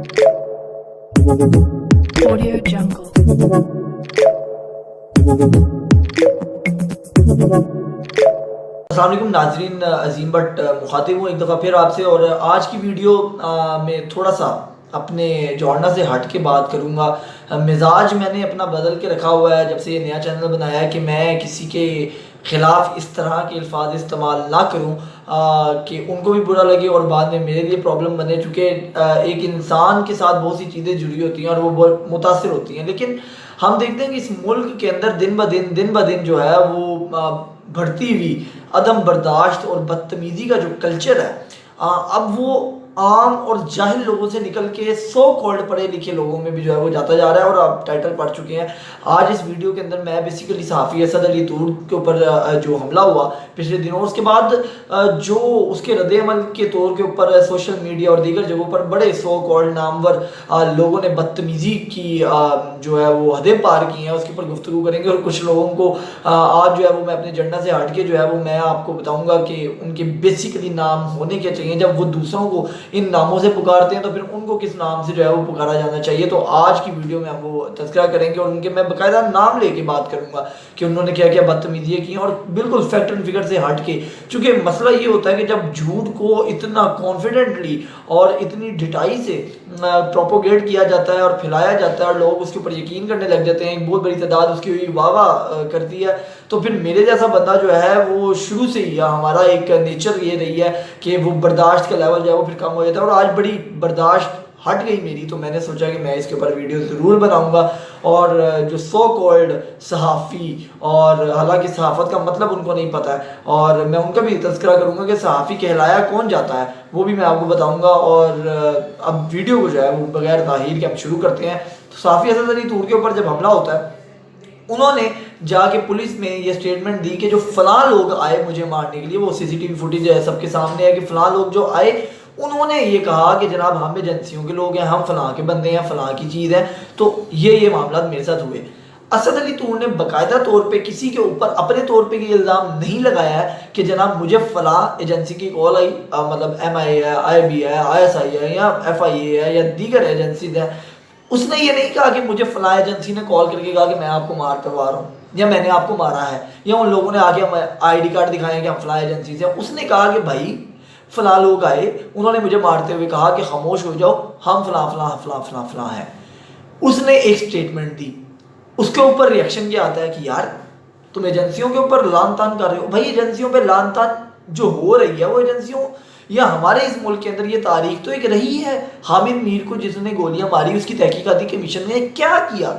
Audio Jungle. अस्सलाम वालेकुम नाजरीन, अजीम बट मुखातिब हूँ एक दफ़ा फिर आपसे। और आज की वीडियो में थोड़ा सा अपने जॉनरा से हट के बात करूँगा। मिजाज मैंने अपना बदल के रखा हुआ है जब से ये नया चैनल बनाया है कि मैं किसी के ख़िलाफ़ इस तरह के अल्फाज इस्तेमाल ना करूँ कि उनको भी बुरा लगे और बाद में मेरे लिए प्रॉब्लम बने। चूँकि एक इंसान के साथ बहुत सी चीज़ें जुड़ी होती हैं और वो बहुत मुतासिर होती हैं, लेकिन हम देखते हैं कि इस मुल्क के अंदर दिन ब दिन जो है वो बढ़ती हुई अदम बर्दाश्त और बदतमीज़ी का जो कल्चर है, अब वो आम और जाहिल लोगों से निकल के सो कॉल्ड पढ़े लिखे लोगों में भी जो है वो जाता जा रहा है। और आप टाइटल पढ़ चुके हैं। आज इस वीडियो के अंदर मैं बेसिकली सहाफ़ी असद अली तूर के ऊपर जो हमला हुआ पिछले दिनों, उसके बाद जो उसके रद्द-ए-अमल के तौर के ऊपर सोशल मीडिया और दीगर जगहों पर बड़े सो कॉल्ड नामवर लोगों ने बदतमीज़ी की जो है वो हदें पार की हैं, उसके ऊपर गुफ्तगू करेंगे। और कुछ लोगों को आज जो है वो मैं अपने एजेंडा से हट के जो है वो मैं आपको बताऊंगा कि उनके बेसिकली नाम होने के चाहिए। जब वो दूसरों को इन नामों से पुकारते हैं तो फिर उनको किस नाम से जो है वो पुकारा जाना चाहिए। तो आज की वीडियो में हम वो तज़किरा करेंगे और उनके मैं बाकायदा नाम लेके बात करूंगा कि उन्होंने क्या क्या बदतमीज़ियाँ की, और बिल्कुल फैक्ट एंड फिगर से हट के। चूँकि मसला ये होता है कि जब झूठ को इतना कॉन्फिडेंटली और इतनी ढिठाई से प्रोपोगेट किया जाता है और फैलाया जाता है और लोग उसके ऊपर यकीन करने लग जाते हैं, एक बहुत बड़ी तादाद उसकी हुई वाह करती है, तो फिर मेरे जैसा बंदा जो है वो शुरू से ही हमारा एक नेचर ये रही है कि वो बर्दाश्त का लेवल जो है वो फिर कम हो जाता है। और आज बड़ी बर्दाश्त हट गई मेरी, तो मैंने सोचा कि मैं इसके ऊपर वीडियो ज़रूर बनाऊंगा। और जो सो कॉल्ड सहाफ़ी, और हालांकि सहाफ़त का मतलब उनको नहीं पता है, और मैं उनका भी तज़किरा करूंगा कि सहाफ़ी कहलाया कौन जाता है, वो भी मैं आपको बताऊंगा। और अब वीडियो को जो है वो बगैर ताहीर के हम शुरू करते हैं। तो सहाफ़ी असद अली तूर के ऊपर जब हमला होता है, उन्होंने जाके पुलिस में ये स्टेटमेंट दी कि जो फ़लाँ लोग आए मुझे मारने के लिए, वो सीसीटीवी फुटेज है सबके सामने है कि फ़लाँ लोग जो आए उन्होंने ये कहा कि जनाब हम एजेंसियों के लोग हैं, हम फ़लाँ के बंदे हैं, फ़लाँ की चीज़ है, तो ये मामला मेरे साथ हुए। असद अली तूर ने बाकायदा तौर पे किसी के ऊपर अपने तौर पे ये इल्ज़ाम नहीं लगाया है कि जनाब मुझे फ़लाँ एजेंसी की कॉल आई, मतलब MI है, IB है, ISI है या FIA है या दीगर एजेंसीज हैं। उसने ये नहीं कहा कि मुझे फ़लाँ एजेंसी ने कॉल करके कहा कि मैं आपको मार करवा रहा हूँ या मैंने आपको मारा है, या उन लोगों ने आके हम ID कार्ड दिखाए कि हम फ़लाँ एजेंसी से। उसने कहा कि भाई फ़लाँ लोग आए, उन्होंने मुझे मारते हुए कहा कि खामोश हो जाओ, हम फ़लाँ फ़लाँ फ़लाँ फ़लाँ फ़लाँ हैं। उसने एक स्टेटमेंट दी, उसके ऊपर रिएक्शन क्या आता है कि यार तुम एजेंसियों के ऊपर लान तान कर रहे हो। भाई एजेंसियों पे लान तान जो हो रही है वो एजेंसियों या हमारे इस मुल्क के अंदर ये तारीख तो एक रही है। हामिद मीर को जिसने गोलियां मारी, उसकी तहकीकाती कमीशन ने क्या किया,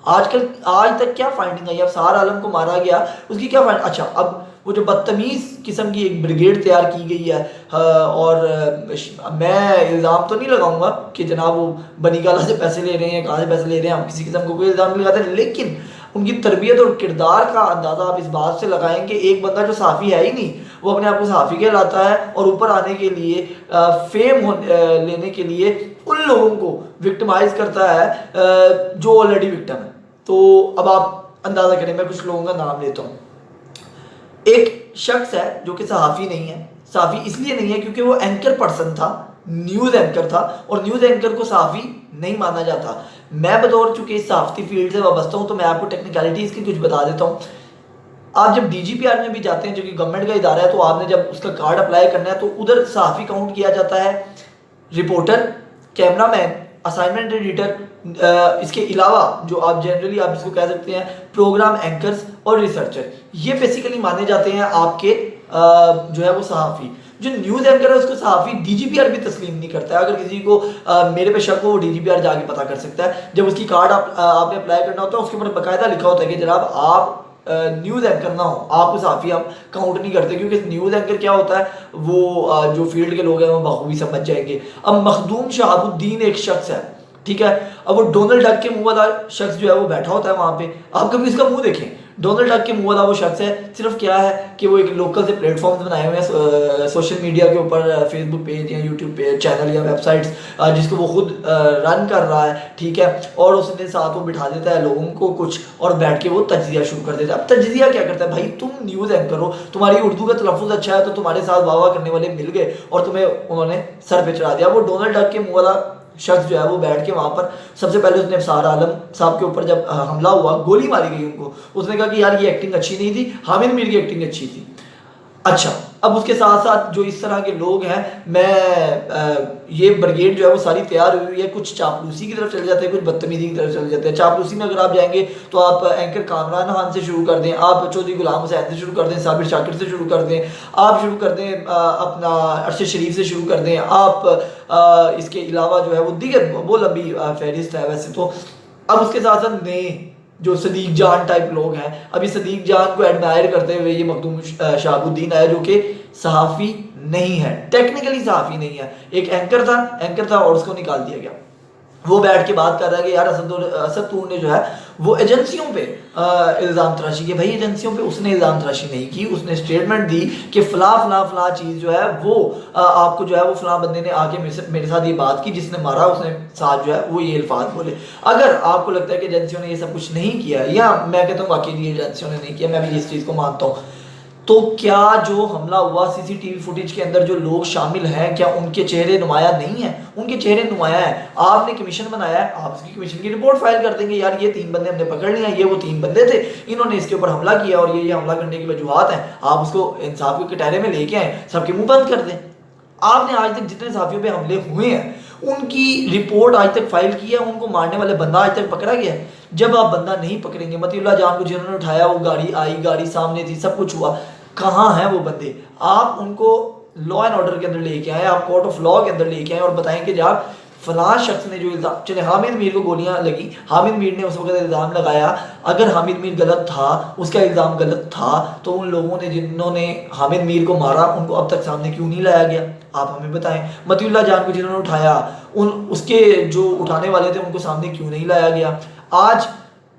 आजकल आज तक क्या फाइंडिंग आई? अब सार आलम को मारा गया, उसकी क्या फाइंड? अच्छा, अब वो जो बदतमीज़ किस्म की एक ब्रिगेड तैयार की गई है, और मैं इल्ज़ाम तो नहीं लगाऊंगा कि जनाब वो बनी गाला से पैसे ले रहे हैं, कहाँ से पैसे ले रहे हैं, हम किसी किस्म को कोई इल्ज़ाम नहीं लगाते, लेकिन उनकी तरबियत और किरदार का अंदाज़ा आप इस बात से लगाएं कि एक बंदा जो सहाफ़ी है ही नहीं, वो अपने आप को सहाफ़ी कहलाता है, और ऊपर आने के लिए फेम लेने के लिए उन लोगों को विक्टिमाइज़ करता है जो ऑलरेडी विक्टिम है। तो अब आप अंदाज़ा करें, मैं कुछ लोगों का नाम लेता हूँ। एक शख्स है जो कि सहाफ़ी नहीं है। सहाफ़ी इसलिए नहीं है क्योंकि वो एंकर पर्सन था, न्यूज़ एंकर था, और न्यूज़ एंकर को सहाफ़ी नहीं माना जाता। मैं बतौर चूँकि सहाफ़ती फील्ड से वाबस्ता हूँ तो मैं आपको टेक्निकलिटीज़ की कुछ बता देता हूँ। आप जब DGPR में भी जाते हैं जो कि गवर्नमेंट का इदारा है, तो आपने जब उसका कार्ड अप्लाई करना है तो उधर सहाफ़ी काउंट किया जाता है, रिपोर्टर, कैमरामैन, असाइनमेंट एडिटर, इसके अलावा जो आप जनरली आप इसको कह सकते हैं प्रोग्राम एंकर्स और रिसर्चर, ये बेसिकली माने जाते हैं आपके जो है वो सहाफ़ी। जो न्यूज़ एंकर है उसको सहाफ़ी DGPR भी तस्लीम नहीं करता है। अगर किसी को मेरे पे शक हो, वो DGPR जाके पता कर सकता है। जब उसकी कार्ड आपने अप्लाई करना होता है, उसके ऊपर बाकायदा लिखा होता है कि जनाब आप न्यूज़ एंकर ना हो, आपको सहाफ़ी हम काउंट नहीं करते, क्योंकि न्यूज़ एंकर क्या होता है वो जो फील्ड के लोग हैं वो बखूबी समझ जाएंगे। अब मखदूम शहाबुद्दीन एक शख्स है, ठीक है, अब वो डोनाल्ड डक के मुंह वाला शख्स जो है वो बैठा होता है वहाँ पे, आप कभी उसका मुंह देखें, डोनाल्ड डक के मुंह वाला वो शख्स है। सिर्फ क्या है कि वो एक लोकल से प्लेटफॉर्म्स बनाए हुए हैं सोशल मीडिया के ऊपर, फेसबुक पेज या यूट्यूब पे चैनल या वेबसाइट्स, जिसको वो खुद रन कर रहा है, ठीक है, और उसने साथ वो बिठा देता है लोगों को कुछ, और बैठ के वो तज्जिया शुरू कर देता है। अब तज्जिया क्या करता है? भाई तुम न्यूज़ एंकर हो, तुम्हारी उर्दू का तलफ़ुज़ अच्छा है, तो तुम्हारे साथ वाह वाह करने वाले मिल गए और तुम्हें उन्होंने सर पे चढ़ा दिया। वो डोनाल्ड डक के मुंह वाला शख्स जो है वो बैठ के वहाँ पर सबसे पहले उसने अफसार आलम साहब के ऊपर जब हमला हुआ, गोली मारी गई उनको, उसने कहा कि यार ये एक्टिंग अच्छी नहीं थी, हामिद मीर की एक्टिंग अच्छी थी। अच्छा, अब उसके साथ साथ जो इस तरह के लोग हैं, ये ब्रिगेड जो है वो सारी तैयार हुई है, कुछ चापलूसी की तरफ चले जाते हैं, कुछ बदतमीजी की तरफ चले जाते हैं। चापलूसी में अगर आप जाएंगे तो आप एंकर कामरान खान से शुरू कर दें, आप चौधरी गुलाम हुसैन से शुरू कर दें, साबिर शाकिर से शुरू कर दें, आप शुरू कर दें अपना अरशद शरीफ से शुरू कर दें, आप इसके अलावा जो है वो दीगर वो लंबी फहरिस्त है वैसे तो। अब उसके साथ साथ नए जो सदीक जान टाइप लोग हैं, अभी सदीक जान को एडमायर करते हुए ये मखदूम शहाबुद्दीन आया जो कि सहाफ़ी नहीं है, टेक्निकली सहाफ़ी नहीं है, एक एंकर था और उसको निकाल दिया गया। वो बैठ के बात कर रहा है कि यार असद तूर ने जो है वो एजेंसियों पे इल्ज़ाम तराशी किया। भाई एजेंसियों पे उसने इल्ज़ाम तराशी नहीं की, उसने स्टेटमेंट दी कि फ़ला चीज़ जो है वो आपको जो है वो फ़ला बंदे ने आके मेरे साथ ये बात की, जिसने मारा उसने साथ जो है वो ये अल्फाज बोले। अगर आपको लगता है कि एजेंसियों ने ये सब कुछ नहीं किया, या मैं कहता हूँ वाकई एजेंसियों ने नहीं किया, मैं भी इस चीज़ को मानता हूँ, तो क्या जो हमला हुआ सीसीटीवी फुटेज के अंदर जो लोग शामिल हैं, क्या उनके चेहरे नुमाया नहीं है? उनके चेहरे नुमाया है। आपने कमीशन बनाया है, आप उसकी कमीशन की रिपोर्ट फाइल कर देंगे, यार ये 3 बंदे हमने पकड़ लिया, ये वो 3 बंदे थे, इन्होंने इसके ऊपर हमला किया और ये हमला करने की वजूहत हैं। आप उसको इंसाफ के कटहरे में लेके आए, सबके मुंह बंद कर दें। आपने आज तक जितने सहाफियों पे हमले हुए हैं उनकी रिपोर्ट आज तक फाइल की है, उनको मारने वाले बंदा आज तक पकड़ा गया है? जब आप बंदा नहीं पकड़ेंगे, मतीउल्लाह जान को जिन्होंने उठाया, वो गाड़ी आई, गाड़ी सामने थी, सब कुछ हुआ, कहाँ हैं वो बंदे? आप उनको लॉ एंड ऑर्डर के अंदर लेके आए, आप कोर्ट ऑफ लॉ के अंदर लेके आए और बताएं कि यार फलां शख्स ने जो इल्ज़ाम, चले हामिद मीर को गोलियां लगी, हामिद मीर ने उस वक्त इल्ज़ाम लगाया, अगर हामिद मीर गलत था, उसका इल्ज़ाम गलत था, तो उन लोगों ने जिन्होंने हामिद मीर को मारा उनको अब तक सामने क्यों नहीं लाया गया? आप हमें बताएं। मतीउल्लाह जान को जिन्होंने उठाया, उसके जो उठाने वाले थे उनको सामने क्यों नहीं लाया गया? आज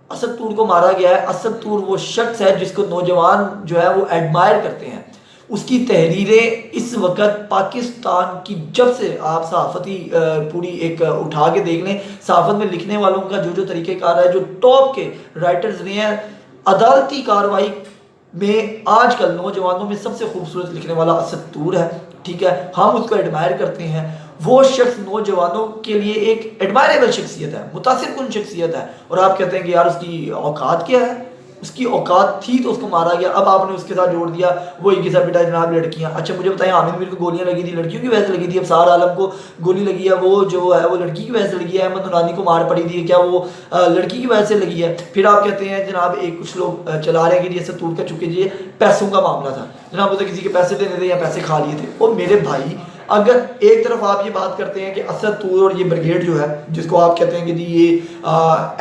असद तूर को मारा गया है। असद तूर वो शख्स है जिसको नौजवान जो है वो एडमायर करते हैं, उसकी तहरीरें इस वक्त पाकिस्तान की, जब से आप सहाफ़ती पूरी एक उठा के देख लें, सहाफ़त में लिखने वालों का जो तरीक़ेकार है, जो टॉप के राइटर्स रहे हैं, अदालती कार्रवाई में आजकल नौजवानों में सबसे खूबसूरत लिखने वाला असद तूर है। ठीक है, हम उसको एडमायर करते हैं। वो शख्स नौजवानों के लिए एक एडमायरेबल शख्सियत है, मुतासिर कुन शख्सियत है, और आप कहते हैं कि यार उसकी औकात क्या है? उसकी औकात थी तो उसको मारा गया। अब आपने उसके साथ जोड़ दिया वो एक साथ बेटा जनाब लड़कियां। अच्छा मुझे बताएं, हामिद मीर को गोलियां लगी थी, लड़कियों की वजह से लगी थी? अफसार आलम को गोली लगी है, वो जो है वो लड़की की वजह से लगी है? अहमद नूरानी को मार पड़ी थी, क्या वो लड़की की वजह से लगी है? फिर आप कहते हैं जनाब एक कुछ लोग चला रहे हैं कि असद तूर का चुके जी पैसों का मामला था, जनाब उसे किसी के पैसे देने थे या पैसे खा लिए थे। और मेरे भाई, अगर एक तरफ आप ये बात करते हैं कि असद तूर और ये ब्रिगेड जो है, जिसको आप कहते हैं कि जी ये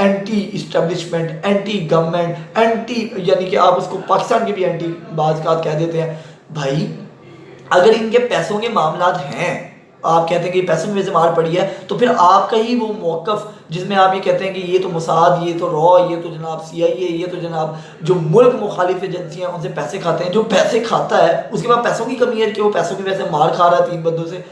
anti establishment, anti government, anti, यानी कि आप उसको पाकिस्तान के भी एंटी बाज़ कह देते हैं। भाई अगर इनके पैसों के मामलात हैं, आप कहते हैं कि पैसों की वजह से मार पड़ी है, तो फिर आपका ही वो मौक़िफ़ जिसमें आप ये कहते हैं कि ये तो मोसाद, ये तो रॉ, ये तो जनाब CIA, ये तो जनाब जो मुल्क मुखालिफ एजेंसियाँ उनसे पैसे खाते हैं, जो पैसे खाता है उसके बाद पैसों की कमी है कि वो पैसों की वजह से मार खा रहा है 3 बंदों से।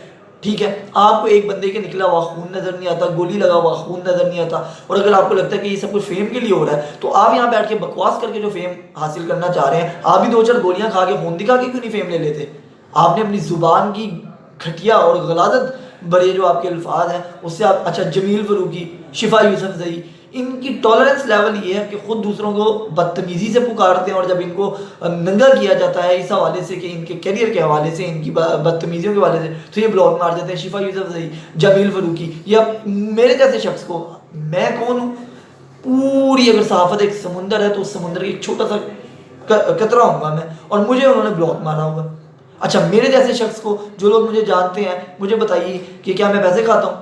ठीक है, आपको एक बंदे के निकला हुआ खून नज़र नहीं आता, गोली लगा हुआ खून नज़र नहीं आता, और अगर आपको लगता है कि ये सब कुछ फेम के लिए हो रहा है, तो आप यहाँ बैठ के बकवास करके जो फेम हासिल करना चाह रहे हैं, आप भी 2-4 गोलियाँ खा के खून दिखा के क्यों नहीं फेम ले लेते? आपने अपनी ज़ुबान की घटिया और गलाजत बड़े जो आपके अल्फाज हैं उससे आप, अच्छा जमील फरूकी, शिफा यूसुफजई, इनकी टॉलरेंस लेवल ये है कि खुद दूसरों को बदतमीज़ी से पुकारते हैं, और जब इनको नंगा किया जाता है इस हवाले से कि इनके करियर के हवाले से, इनकी बदतमीज़ियों के हवाले से, तो ये ब्लॉक मार देते हैं। शिफा यूसुफजई, जमील फरूकी, या मेरे जैसे शख्स को, मैं कौन हूँ? पूरी अगर सहाफ़त एक समुंदर है तो उस समुंदर की एक छोटा सा कतरा हूँगा मैं, और मुझे उन्होंने ब्लॉक मारा होगा। अच्छा मेरे जैसे शख्स को, जो लोग मुझे जानते हैं, मुझे बताइए कि क्या मैं पैसे खाता हूँ?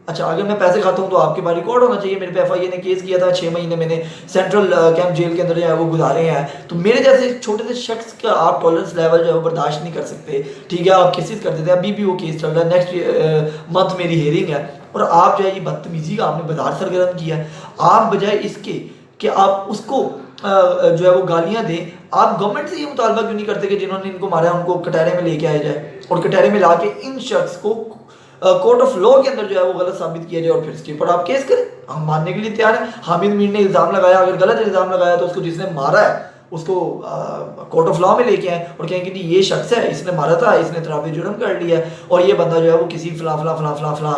अच्छा अगर मैं पैसे खाता हूँ तो आपके पास रिकॉर्ड होना चाहिए। मेरे पे FIA ने केस किया था, 6 महीने मैंने सेंट्रल कैंप जेल के अंदर जो है वो गुजारे हैं। तो मेरे जैसे छोटे से शख्स का आप टॉलरेंस लेवल जो है वो बर्दाश्त नहीं कर सकते। ठीक है, आप केसेस कर देते हैं, अभी भी वो केस चल रहा है, नेक्स्ट मंथ मेरी हेयरिंग है, और आप जो है ये बदतमीज़ी का आपने बाजार सरगर्म किया है। आप बजाय इसके कि आप उसको जो है वो गालियाँ दें, आप गवर्नमेंट से ये मुतालबा क्यों नहीं करते कि जिन्होंने इनको मारा उनको कटहरे में लेके आया जाए, और कटहरे में ला के इन शख्स को कोर्ट ऑफ लॉ के अंदर जो है वो गलत साबित किया जाए, और फिर इसके ऊपर आप केस करें। हम मानने के लिए तैयार हैं। हामिद मीर ने इल्ज़ाम लगाया, अगर गलत इल्ज़ाम लगाया तो उसको जिसने मारा है उसको कोर्ट ऑफ लॉ में लेके आए और कहें कि ये शख्स है, इसने मारा था, इसने तराबी जुर्म कर लिया है, और ये बंदा जो है वो किसी फला फला फला फला फला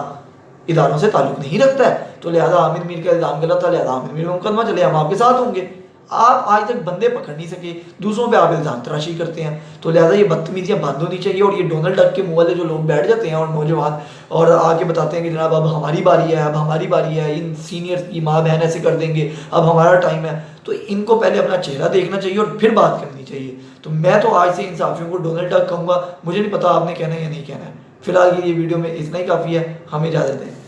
इदारों से ताल्लुक नहीं रखता है, तो लिहाजा आमिर मीर का इल्ज़ाम गलत था, लिहाजा आमिर मीर में मुकदमा चले, हम आपके साथ होंगे। आप आज तक बंदे पकड़ नहीं सके, दूसरों पे आप इल्ज़ाम तराशी करते हैं, तो लिहाजा ये बदतमीजियाँ बंद होनी चाहिए। और ये डोनाल्ड डक के मुँह वाले जो लोग बैठ जाते हैं और नौजवान और आके बताते हैं कि जनाब अब हमारी बारी है, अब हमारी बारी है, इन सीनियर की माँ बहन ऐसे कर देंगे, अब हमारा टाइम है, तो इनको पहले अपना चेहरा देखना चाहिए और फिर बात करनी चाहिए। तो मैं तो आज से इन साफियों को डोनाल्ड डक कहूँगा, मुझे नहीं पता आपने कहना है या नहीं कहना है। फिलहाल ये वीडियो में इतना ही काफ़ी है, हमें इजाज़त दें।